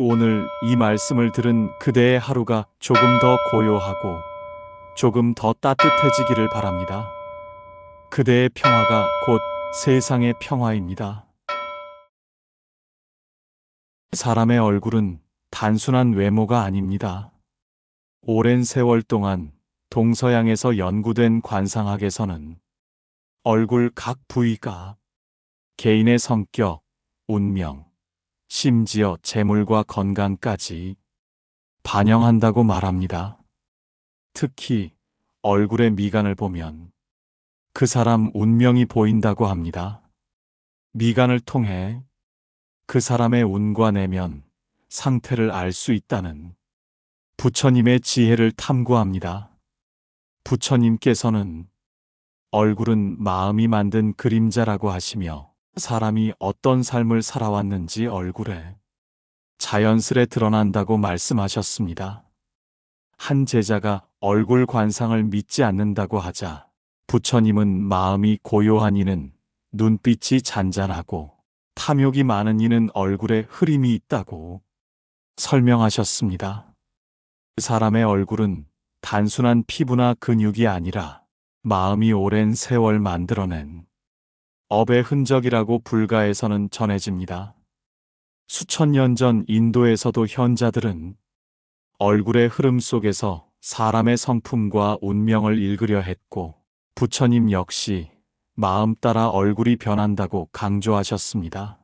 오늘 이 말씀을 들은 그대의 하루가 조금 더 고요하고 조금 더 따뜻해지기를 바랍니다. 그대의 평화가 곧 세상의 평화입니다. 사람의 얼굴은 단순한 외모가 아닙니다. 오랜 세월 동안 동서양에서 연구된 관상학에서는 얼굴 각 부위가 개인의 성격, 운명, 심지어 재물과 건강까지 반영한다고 말합니다. 특히 얼굴의 미간을 보면 그 사람 운명이 보인다고 합니다. 미간을 통해 그 사람의 운과 내면 상태를 알 수 있다는 부처님의 지혜를 탐구합니다. 부처님께서는 얼굴은 마음이 만든 그림자라고 하시며 사람이 어떤 삶을 살아왔는지 얼굴에 자연스레 드러난다고 말씀하셨습니다. 한 제자가 얼굴 관상을 믿지 않는다고 하자 부처님은 마음이 고요한 이는 눈빛이 잔잔하고 탐욕이 많은 이는 얼굴에 흐림이 있다고 설명하셨습니다. 사람의 얼굴은 단순한 피부나 근육이 아니라 마음이 오랜 세월 만들어낸 업의 흔적이라고 불가에서는 전해집니다. 수천 년 전 인도에서도 현자들은 얼굴의 흐름 속에서 사람의 성품과 운명을 읽으려 했고 부처님 역시 마음 따라 얼굴이 변한다고 강조하셨습니다.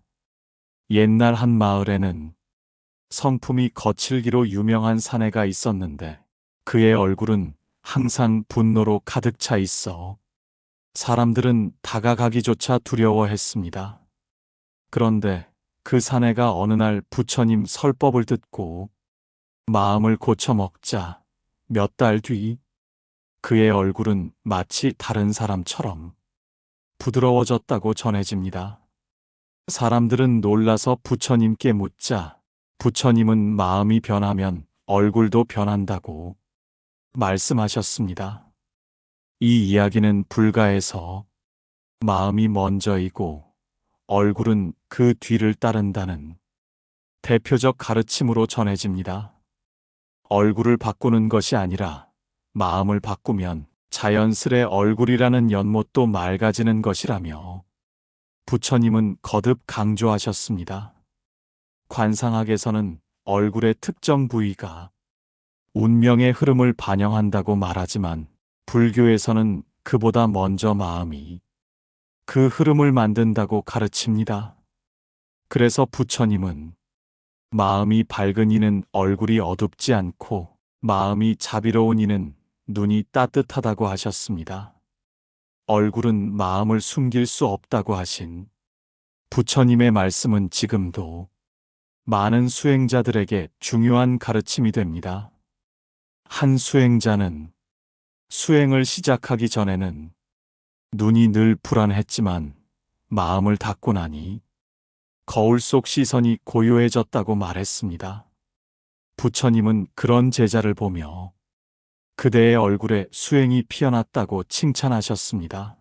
옛날 한 마을에는 성품이 거칠기로 유명한 사내가 있었는데 그의 얼굴은 항상 분노로 가득 차 있어 사람들은 다가가기조차 두려워했습니다. 그런데 그 사내가 어느 날 부처님 설법을 듣고 마음을 고쳐먹자 몇 달 뒤 그의 얼굴은 마치 다른 사람처럼 부드러워졌다고 전해집니다. 사람들은 놀라서 부처님께 묻자 부처님은 마음이 변하면 얼굴도 변한다고 말씀하셨습니다. 이 이야기는 불가에서 마음이 먼저이고 얼굴은 그 뒤를 따른다는 대표적 가르침으로 전해집니다. 얼굴을 바꾸는 것이 아니라 마음을 바꾸면 자연스레 얼굴이라는 연못도 맑아지는 것이라며 부처님은 거듭 강조하셨습니다. 관상학에서는 얼굴의 특정 부위가 운명의 흐름을 반영한다고 말하지만 불교에서는 그보다 먼저 마음이 그 흐름을 만든다고 가르칩니다. 그래서 부처님은 마음이 밝은 이는 얼굴이 어둡지 않고 마음이 자비로운 이는 눈이 따뜻하다고 하셨습니다. 얼굴은 마음을 숨길 수 없다고 하신 부처님의 말씀은 지금도 많은 수행자들에게 중요한 가르침이 됩니다. 한 수행자는 수행을 시작하기 전에는 눈이 늘 불안했지만 마음을 닫고 나니 거울 속 시선이 고요해졌다고 말했습니다. 부처님은 그런 제자를 보며 그대의 얼굴에 수행이 피어났다고 칭찬하셨습니다.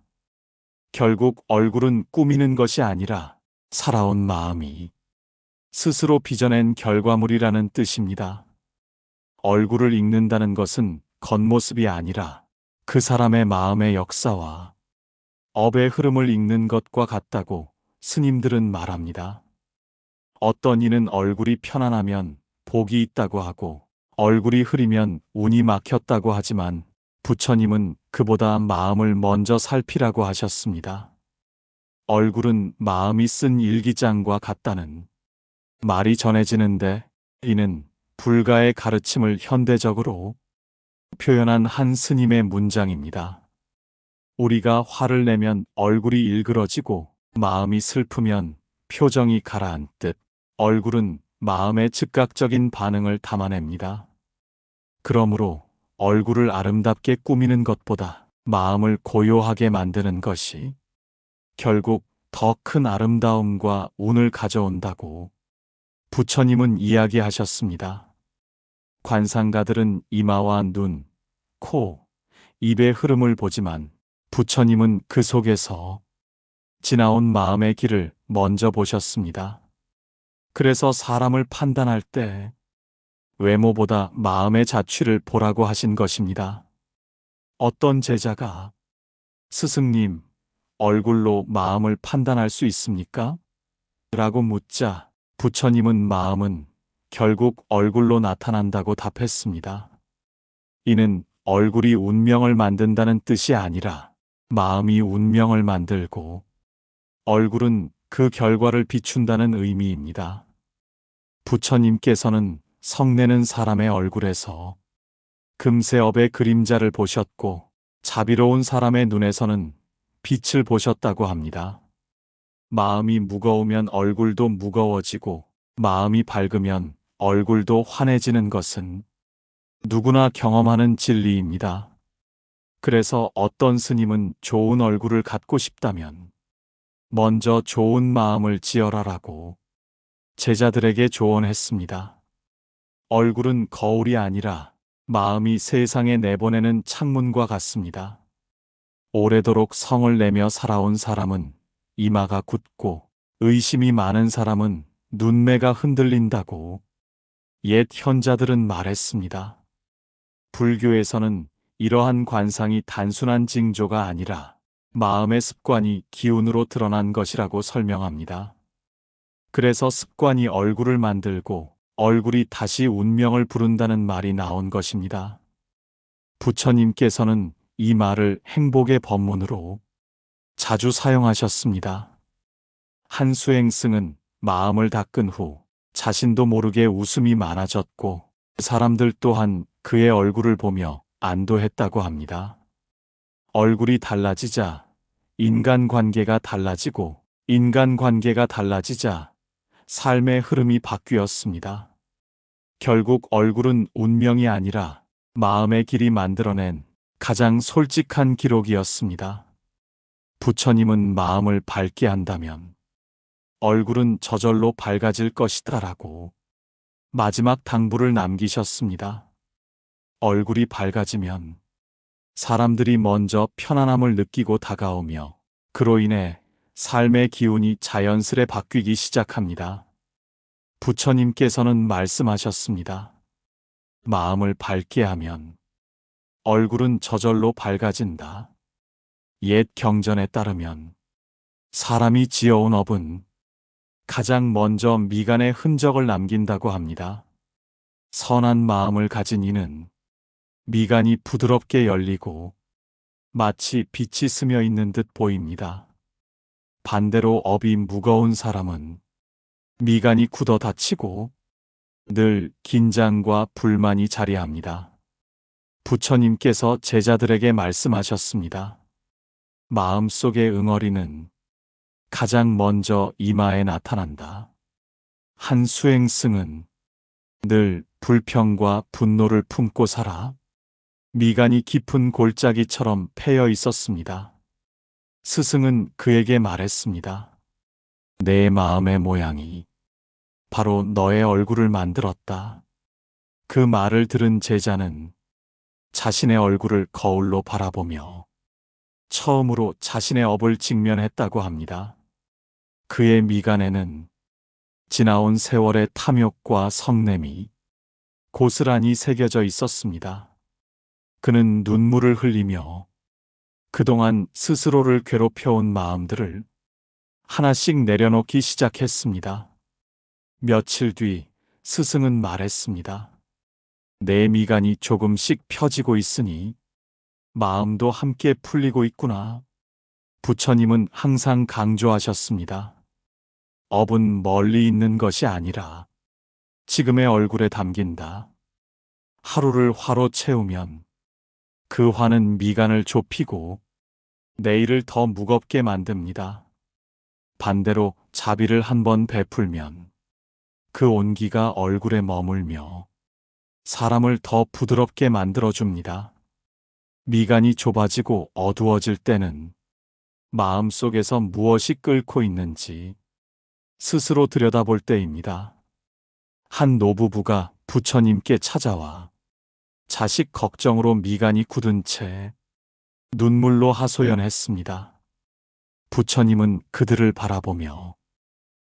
결국 얼굴은 꾸미는 것이 아니라 살아온 마음이 스스로 빚어낸 결과물이라는 뜻입니다. 얼굴을 읽는다는 것은 겉모습이 아니라 그 사람의 마음의 역사와 업의 흐름을 읽는 것과 같다고 스님들은 말합니다. 어떤 이는 얼굴이 편안하면 복이 있다고 하고 얼굴이 흐리면 운이 막혔다고 하지만 부처님은 그보다 마음을 먼저 살피라고 하셨습니다. 얼굴은 마음이 쓴 일기장과 같다는 말이 전해지는데 이는 불가의 가르침을 현대적으로 표현한 한 스님의 문장입니다. 우리가 화를 내면 얼굴이 일그러지고 마음이 슬프면 표정이 가라앉듯 얼굴은 마음의 즉각적인 반응을 담아냅니다. 그러므로 얼굴을 아름답게 꾸미는 것보다 마음을 고요하게 만드는 것이 결국 더 큰 아름다움과 운을 가져온다고 부처님은 이야기하셨습니다. 관상가들은 이마와 눈, 코, 입의 흐름을 보지만 부처님은 그 속에서 지나온 마음의 길을 먼저 보셨습니다. 그래서 사람을 판단할 때 외모보다 마음의 자취를 보라고 하신 것입니다. 어떤 제자가 스승님, 얼굴로 마음을 판단할 수 있습니까? 라고 묻자 부처님은 마음은 결국 얼굴로 나타난다고 답했습니다. 이는 얼굴이 운명을 만든다는 뜻이 아니라 마음이 운명을 만들고 얼굴은 그 결과를 비춘다는 의미입니다. 부처님께서는 성내는 사람의 얼굴에서 금세업의 그림자를 보셨고 자비로운 사람의 눈에서는 빛을 보셨다고 합니다. 마음이 무거우면 얼굴도 무거워지고 마음이 밝으면 얼굴도 환해지는 것은 누구나 경험하는 진리입니다. 그래서 어떤 스님은 좋은 얼굴을 갖고 싶다면 먼저 좋은 마음을 지어라라고 제자들에게 조언했습니다. 얼굴은 거울이 아니라 마음이 세상에 내보내는 창문과 같습니다. 오래도록 성을 내며 살아온 사람은 이마가 굳고 의심이 많은 사람은 눈매가 흔들린다고 옛 현자들은 말했습니다. 불교에서는 이러한 관상이 단순한 징조가 아니라 마음의 습관이 기운으로 드러난 것이라고 설명합니다. 그래서 습관이 얼굴을 만들고 얼굴이 다시 운명을 부른다는 말이 나온 것입니다. 부처님께서는 이 말을 행복의 법문으로 자주 사용하셨습니다. 한 수행승은 마음을 닦은 후 자신도 모르게 웃음이 많아졌고 사람들 또한 그의 얼굴을 보며 안도했다고 합니다. 얼굴이 달라지자 인간관계가 달라지고 인간관계가 달라지자 삶의 흐름이 바뀌었습니다. 결국 얼굴은 운명이 아니라 마음의 길이 만들어낸 가장 솔직한 기록이었습니다. 부처님은 마음을 밝게 한다면 얼굴은 저절로 밝아질 것이다라고 마지막 당부를 남기셨습니다. 얼굴이 밝아지면 사람들이 먼저 편안함을 느끼고 다가오며 그로 인해 삶의 기운이 자연스레 바뀌기 시작합니다. 부처님께서는 말씀하셨습니다. 마음을 밝게 하면 얼굴은 저절로 밝아진다. 옛 경전에 따르면 사람이 지어온 업은 가장 먼저 미간에 흔적을 남긴다고 합니다. 선한 마음을 가진 이는 미간이 부드럽게 열리고 마치 빛이 스며 있는 듯 보입니다. 반대로 업이 무거운 사람은 미간이 굳어 닫히고 늘 긴장과 불만이 자리합니다. 부처님께서 제자들에게 말씀하셨습니다. 마음속의 응어리는 가장 먼저 이마에 나타난다. 한 수행승은 늘 불평과 분노를 품고 살아 미간이 깊은 골짜기처럼 패여 있었습니다. 스승은 그에게 말했습니다. 내 마음의 모양이 바로 너의 얼굴을 만들었다. 그 말을 들은 제자는 자신의 얼굴을 거울로 바라보며 처음으로 자신의 업을 직면했다고 합니다. 그의 미간에는 지나온 세월의 탐욕과 성냄이 고스란히 새겨져 있었습니다. 그는 눈물을 흘리며 그동안 스스로를 괴롭혀온 마음들을 하나씩 내려놓기 시작했습니다. 며칠 뒤 스승은 말했습니다. 내 미간이 조금씩 펴지고 있으니 마음도 함께 풀리고 있구나. 부처님은 항상 강조하셨습니다. 업은 멀리 있는 것이 아니라 지금의 얼굴에 담긴다. 하루를 화로 채우면 그 화는 미간을 좁히고 내일을 더 무겁게 만듭니다. 반대로 자비를 한번 베풀면 그 온기가 얼굴에 머물며 사람을 더 부드럽게 만들어줍니다. 미간이 좁아지고 어두워질 때는 마음속에서 무엇이 끓고 있는지 스스로 들여다볼 때입니다. 한 노부부가 부처님께 찾아와 자식 걱정으로 미간이 굳은 채 눈물로 하소연했습니다. 부처님은 그들을 바라보며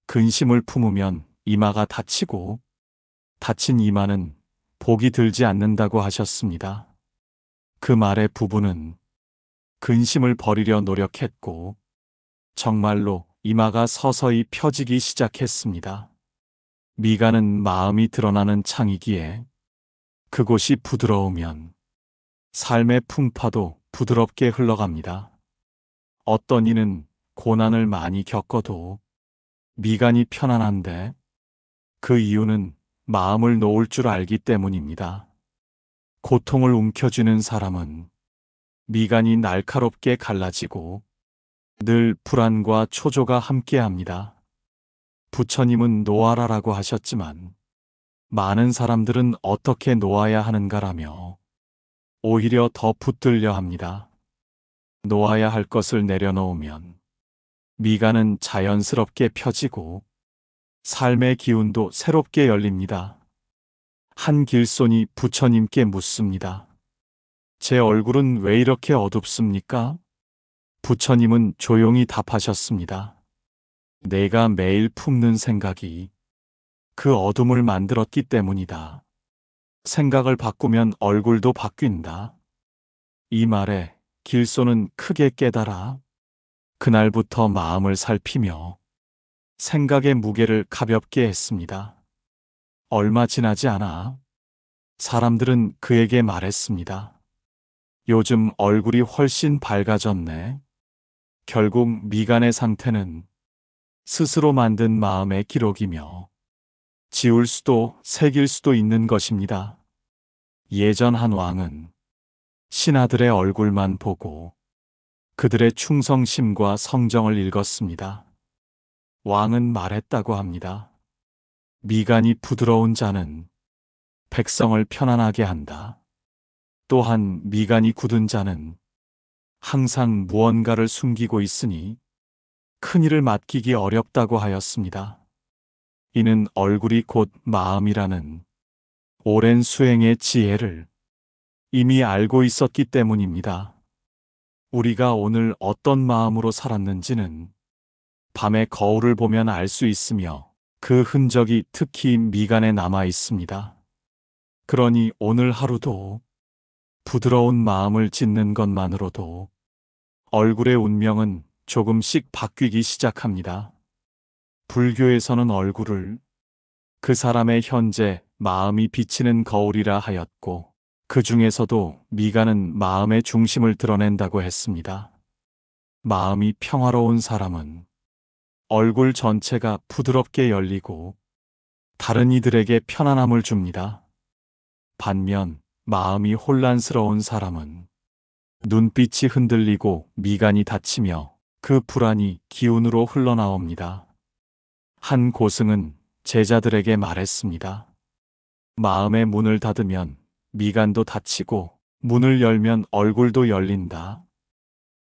근심을 품으면 이마가 다치고 다친 이마는 복이 들지 않는다고 하셨습니다. 그 말에 부부는 근심을 버리려 노력했고 정말로 이마가 서서히 펴지기 시작했습니다. 미간은 마음이 드러나는 창이기에 그곳이 부드러우면 삶의 풍파도 부드럽게 흘러갑니다. 어떤 이는 고난을 많이 겪어도 미간이 편안한데 그 이유는 마음을 놓을 줄 알기 때문입니다. 고통을 움켜쥐는 사람은 미간이 날카롭게 갈라지고 늘 불안과 초조가 함께합니다. 부처님은 놓아라라고 하셨지만 많은 사람들은 어떻게 놓아야 하는가라며 오히려 더 붙들려 합니다. 놓아야 할 것을 내려놓으면 미간은 자연스럽게 펴지고 삶의 기운도 새롭게 열립니다. 한 길손이 부처님께 묻습니다. 제 얼굴은 왜 이렇게 어둡습니까? 부처님은 조용히 답하셨습니다. 내가 매일 품는 생각이 그 어둠을 만들었기 때문이다. 생각을 바꾸면 얼굴도 바뀐다. 이 말에 길손은 크게 깨달아 그날부터 마음을 살피며 생각의 무게를 가볍게 했습니다. 얼마 지나지 않아 사람들은 그에게 말했습니다. 요즘 얼굴이 훨씬 밝아졌네. 결국 미간의 상태는 스스로 만든 마음의 기록이며 지울 수도 새길 수도 있는 것입니다. 예전 한 왕은 신하들의 얼굴만 보고 그들의 충성심과 성정을 읽었습니다. 왕은 말했다고 합니다. 미간이 부드러운 자는 백성을 편안하게 한다. 또한 미간이 굳은 자는 항상 무언가를 숨기고 있으니 큰일을 맡기기 어렵다고 하였습니다. 이는 얼굴이 곧 마음이라는 오랜 수행의 지혜를 이미 알고 있었기 때문입니다. 우리가 오늘 어떤 마음으로 살았는지는 밤의 거울을 보면 알 수 있으며 그 흔적이 특히 미간에 남아 있습니다. 그러니 오늘 하루도 부드러운 마음을 짓는 것만으로도 얼굴의 운명은 조금씩 바뀌기 시작합니다. 불교에서는 얼굴을 그 사람의 현재 마음이 비치는 거울이라 하였고 그 중에서도 미간은 마음의 중심을 드러낸다고 했습니다. 마음이 평화로운 사람은 얼굴 전체가 부드럽게 열리고 다른 이들에게 편안함을 줍니다. 반면 마음이 혼란스러운 사람은 눈빛이 흔들리고 미간이 다치며 그 불안이 기운으로 흘러나옵니다. 한 고승은 제자들에게 말했습니다. 마음의 문을 닫으면 미간도 닫히고 문을 열면 얼굴도 열린다.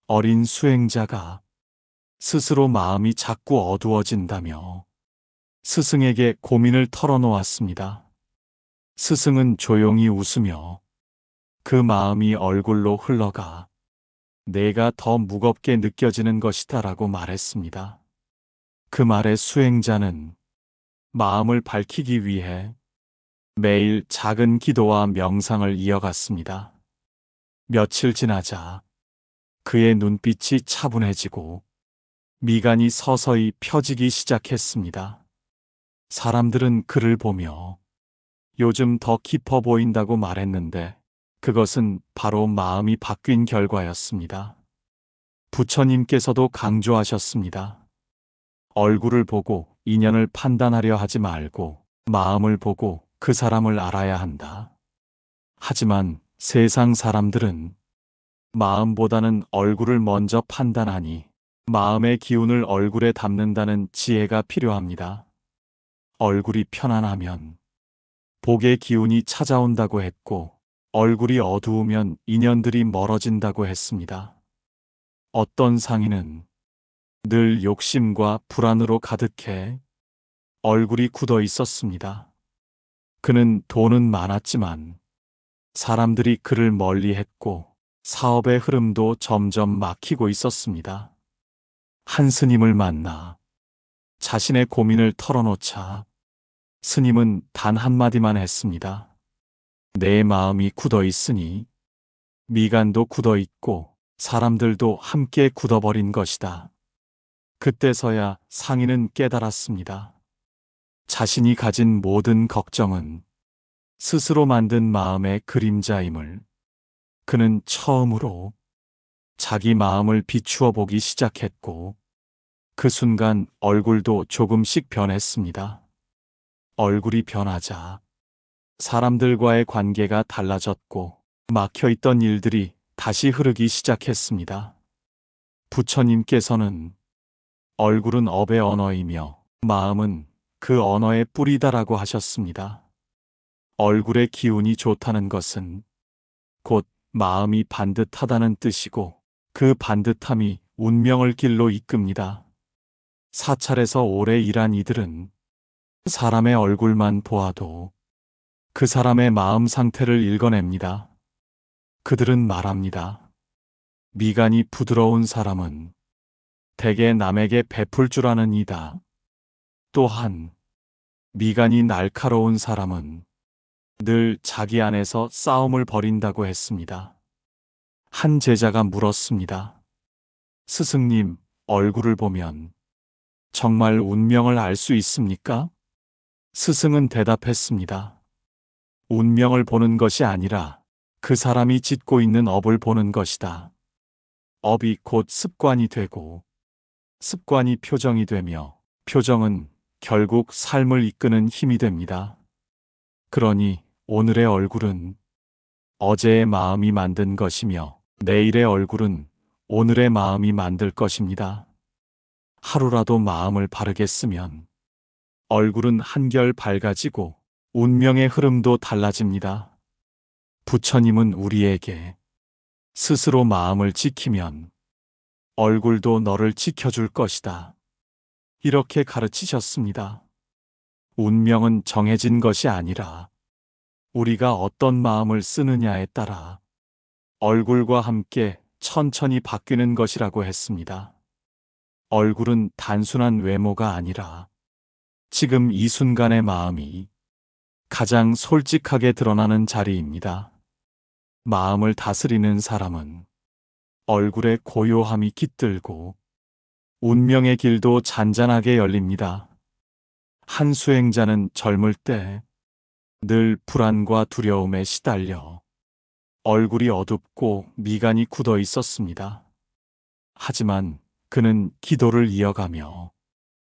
어린 수행자가 스스로 마음이 자꾸 어두워진다며 스승에게 고민을 털어놓았습니다. 스승은 조용히 웃으며 그 마음이 얼굴로 흘러가 내가 더 무겁게 느껴지는 것이다라고 말했습니다. 그 말에 수행자는 마음을 밝히기 위해 매일 작은 기도와 명상을 이어갔습니다. 며칠 지나자 그의 눈빛이 차분해지고 미간이 서서히 펴지기 시작했습니다. 사람들은 그를 보며 요즘 더 깊어 보인다고 말했는데 그것은 바로 마음이 바뀐 결과였습니다. 부처님께서도 강조하셨습니다. 얼굴을 보고 인연을 판단하려 하지 말고 마음을 보고 그 사람을 알아야 한다. 하지만 세상 사람들은 마음보다는 얼굴을 먼저 판단하니 마음의 기운을 얼굴에 담는다는 지혜가 필요합니다. 얼굴이 편안하면 복의 기운이 찾아온다고 했고 얼굴이 어두우면 인연들이 멀어진다고 했습니다. 어떤 상인은 늘 욕심과 불안으로 가득해 얼굴이 굳어 있었습니다. 그는 돈은 많았지만 사람들이 그를 멀리했고 사업의 흐름도 점점 막히고 있었습니다. 한 스님을 만나 자신의 고민을 털어놓자 스님은 단 한마디만 했습니다. 내 마음이 굳어 있으니 미간도 굳어 있고 사람들도 함께 굳어버린 것이다. 그때서야 상인은 깨달았습니다. 자신이 가진 모든 걱정은 스스로 만든 마음의 그림자임을. 그는 처음으로 자기 마음을 비추어 보기 시작했고 그 순간 얼굴도 조금씩 변했습니다. 얼굴이 변하자 사람들과의 관계가 달라졌고 막혀있던 일들이 다시 흐르기 시작했습니다. 부처님께서는 얼굴은 업의 언어이며 마음은 그 언어의 뿌리다라고 하셨습니다. 얼굴의 기운이 좋다는 것은 곧 마음이 반듯하다는 뜻이고 그 반듯함이 운명을 길로 이끕니다. 사찰에서 오래 일한 이들은 사람의 얼굴만 보아도 그 사람의 마음 상태를 읽어냅니다. 그들은 말합니다. 미간이 부드러운 사람은 대개 남에게 베풀 줄 아는 이다. 또한 미간이 날카로운 사람은 늘 자기 안에서 싸움을 벌인다고 했습니다. 한 제자가 물었습니다. 스승님, 얼굴을 보면 정말 운명을 알 수 있습니까? 스승은 대답했습니다. 운명을 보는 것이 아니라 그 사람이 짓고 있는 업을 보는 것이다. 업이 곧 습관이 되고 습관이 표정이 되며 표정은 결국 삶을 이끄는 힘이 됩니다. 그러니 오늘의 얼굴은 어제의 마음이 만든 것이며 내일의 얼굴은 오늘의 마음이 만들 것입니다. 하루라도 마음을 바르게 쓰면 얼굴은 한결 밝아지고 운명의 흐름도 달라집니다. 부처님은 우리에게 스스로 마음을 지키면 얼굴도 너를 지켜줄 것이다. 이렇게 가르치셨습니다. 운명은 정해진 것이 아니라 우리가 어떤 마음을 쓰느냐에 따라 얼굴과 함께 천천히 바뀌는 것이라고 했습니다. 얼굴은 단순한 외모가 아니라 지금 이 순간의 마음이 가장 솔직하게 드러나는 자리입니다. 마음을 다스리는 사람은 얼굴의 고요함이 깃들고 운명의 길도 잔잔하게 열립니다. 한 수행자는 젊을 때 늘 불안과 두려움에 시달려 얼굴이 어둡고 미간이 굳어 있었습니다. 하지만 그는 기도를 이어가며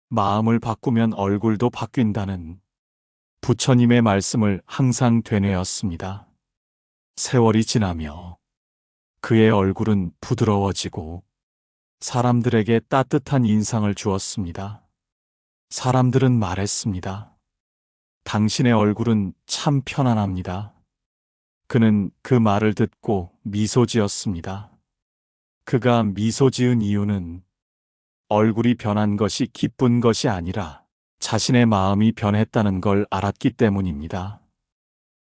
마음을 바꾸면 얼굴도 바뀐다는 부처님의 말씀을 항상 되뇌었습니다. 세월이 지나며 그의 얼굴은 부드러워지고 사람들에게 따뜻한 인상을 주었습니다. 사람들은 말했습니다. 당신의 얼굴은 참 편안합니다. 그는 그 말을 듣고 미소 지었습니다. 그가 미소 지은 이유는 얼굴이 변한 것이 기쁜 것이 아니라 자신의 마음이 변했다는 걸 알았기 때문입니다.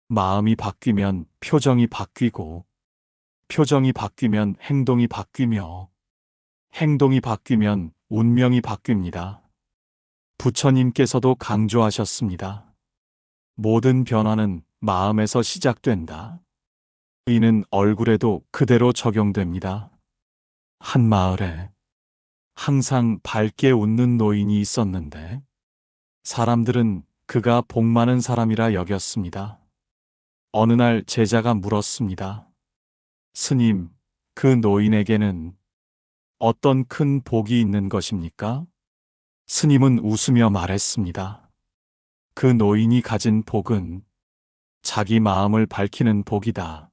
마음이 바뀌면 표정이 바뀌고 표정이 바뀌면 행동이 바뀌며 행동이 바뀌면 운명이 바뀝니다. 부처님께서도 강조하셨습니다. 모든 변화는 마음에서 시작된다. 이는 얼굴에도 그대로 적용됩니다. 한 마을에 항상 밝게 웃는 노인이 있었는데 사람들은 그가 복 많은 사람이라 여겼습니다. 어느 날 제자가 물었습니다. 스님, 그 노인에게는 어떤 큰 복이 있는 것입니까? 스님은 웃으며 말했습니다. 그 노인이 가진 복은 자기 마음을 밝히는 복이다.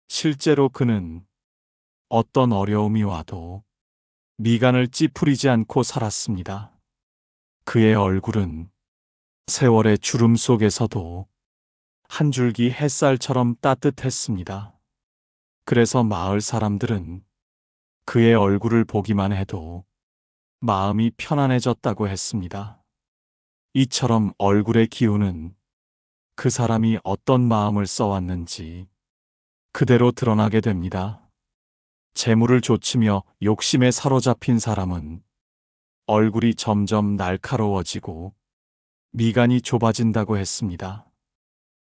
실제로 그는 어떤 어려움이 와도 미간을 찌푸리지 않고 살았습니다. 그의 얼굴은 세월의 주름 속에서도 한 줄기 햇살처럼 따뜻했습니다. 그래서 마을 사람들은 그의 얼굴을 보기만 해도 마음이 편안해졌다고 했습니다. 이처럼 얼굴의 기운은 그 사람이 어떤 마음을 써왔는지 그대로 드러나게 됩니다. 재물을 좇으며 욕심에 사로잡힌 사람은 얼굴이 점점 날카로워지고 미간이 좁아진다고 했습니다.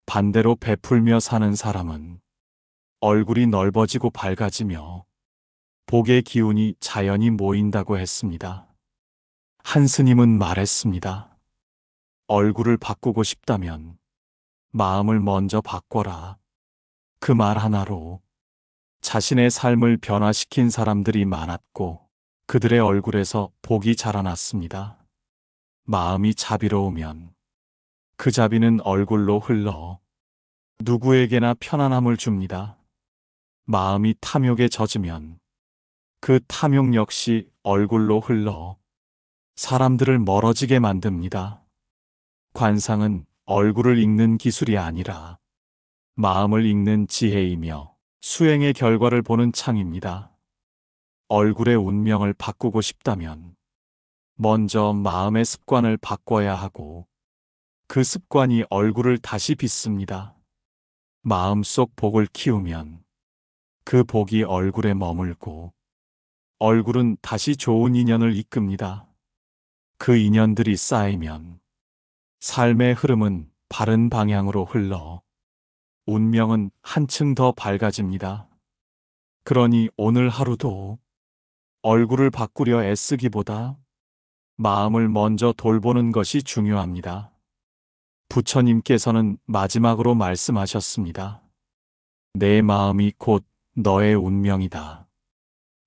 반대로 베풀며 사는 사람은 얼굴이 넓어지고 밝아지며 복의 기운이 자연히 모인다고 했습니다. 한 스님은 말했습니다. 얼굴을 바꾸고 싶다면 마음을 먼저 바꿔라. 그 말 하나로 자신의 삶을 변화시킨 사람들이 많았고 그들의 얼굴에서 복이 자라났습니다. 마음이 자비로우면 그 자비는 얼굴로 흘러 누구에게나 편안함을 줍니다. 마음이 탐욕에 젖으면 그 탐욕 역시 얼굴로 흘러 사람들을 멀어지게 만듭니다. 관상은 얼굴을 읽는 기술이 아니라 마음을 읽는 지혜이며 수행의 결과를 보는 창입니다. 얼굴의 운명을 바꾸고 싶다면 먼저 마음의 습관을 바꿔야 하고 그 습관이 얼굴을 다시 빚습니다. 마음속 복을 키우면 그 복이 얼굴에 머물고 얼굴은 다시 좋은 인연을 이끕니다. 그 인연들이 쌓이면 삶의 흐름은 바른 방향으로 흘러 운명은 한층 더 밝아집니다. 그러니 오늘 하루도 얼굴을 바꾸려 애쓰기보다 마음을 먼저 돌보는 것이 중요합니다. 부처님께서는 마지막으로 말씀하셨습니다. 내 마음이 곧 너의 운명이다.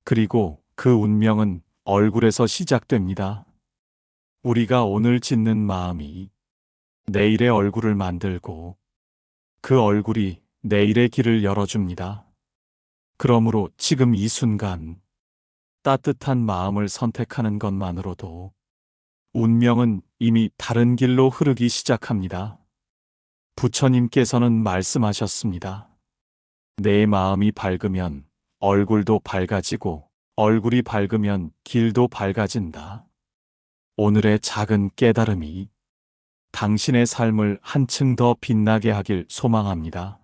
그리고 그 운명은 얼굴에서 시작됩니다. 우리가 오늘 짓는 마음이 내일의 얼굴을 만들고 그 얼굴이 내일의 길을 열어줍니다. 그러므로 지금 이 순간 따뜻한 마음을 선택하는 것만으로도 운명은 이미 다른 길로 흐르기 시작합니다. 부처님께서는 말씀하셨습니다. 내 마음이 밝으면 얼굴도 밝아지고 얼굴이 밝으면 길도 밝아진다. 오늘의 작은 깨달음이 당신의 삶을 한층 더 빛나게 하길 소망합니다.